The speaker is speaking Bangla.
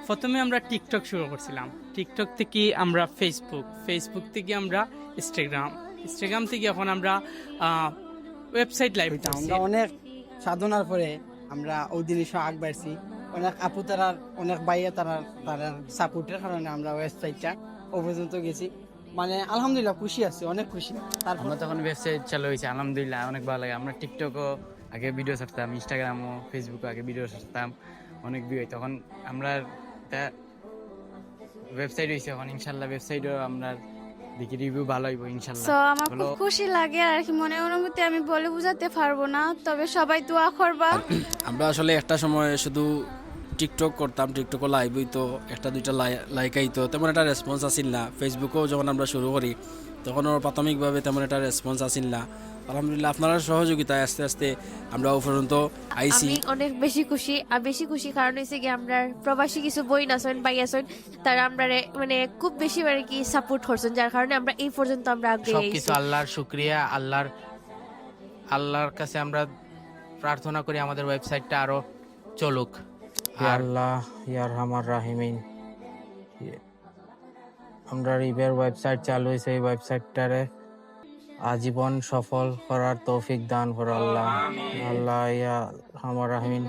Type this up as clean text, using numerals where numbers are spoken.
প্রথমে আমরা টিকটক শুরু করছিলাম, টিকটক থেকে আমরা ফেসবুক, ফেসবুক থেকে আমরা ইনস্টাগ্রাম, ইনস্টাগ্রাম থেকে এখন আমরা ওয়েবসাইট লাইভ ওইটা করছি। আমরা অনেক সাধনার পরে আমরা ওই জিনিসও আগ বাড়ছি। অনেক আপু তারার, অনেক ভাইয়া তারার সাপোর্টের কারণে আমরা ওয়েবসাইটটা ও পর্যন্ত গেছি। মানে আলহামদুলিল্লাহ খুশি আছি, অনেক খুশি। তারপর আমরা তখন ওয়েবসাইট চালু হয়েছে, আলহামদুলিল্লাহ অনেক ভালো লাগে। আমরা টিকটকও আগে ভিডিও ছাড়তাম, ইনস্টাগ্রামও ফেসবুকও আগে ভিডিও ছাড়তাম, অনেক ভিউ। তখন আমরা ওয়েবসাইট হয়েছে, এখন ইনশাল্লাহ ওয়েবসাইটও আমরা দেখি রিভিউ ভালো হইব ইনশাল্লাহ। তো আমার খুব খুশি লাগে আর কি, মনে অনুভূতি আমি বলে বোঝাতে পারবো না, তবে সবাই দোয়া করবা। আমরা আসলে একটা সময় শুধু টিকটক করতাম, টিকটকও লাইভ হইতো, একটা দুইটা লাইক আইতো, তেমন একটা রেসপন্স আসিল না। ফেসবুকেও যখন আমরা শুরু করি তখন ওর প্রাথমিকভাবে তেমন একটা রেসপন্স আসিল না। আলহামদুলিল্লাহ আপনার সহযোগিতায় আস্তে আস্তে আমরা ও পর্যন্ত আইসি। আমি অনেক বেশি খুশি, আর বেশি খুশি কারণ হচ্ছে কি আমরা প্রবাসী কিছু বই নাছেন ভাই আছেন, তারা আমরা মানে খুব বেশি মানে কি সাপোর্ট করছেন, যার কারণে আমরা এই পর্যন্ত আমরা আগে সবকিছু আল্লাহর শুকরিয়া। আল্লাহর কাছে আমরা প্রার্থনা করি আমাদের ওয়েবসাইটটা আরো চলুক। ইয়া আল্লাহ ইয়া রহমান রাহিমিন, আমরা রিবের ওয়েবসাইট চালু হয়েছে, এই ওয়েবসাইটটারে আজীবন সফল করার তৌফিক দান করো আল্লাহ। আল্লাহ ইয়া রহমান রাহিমিন।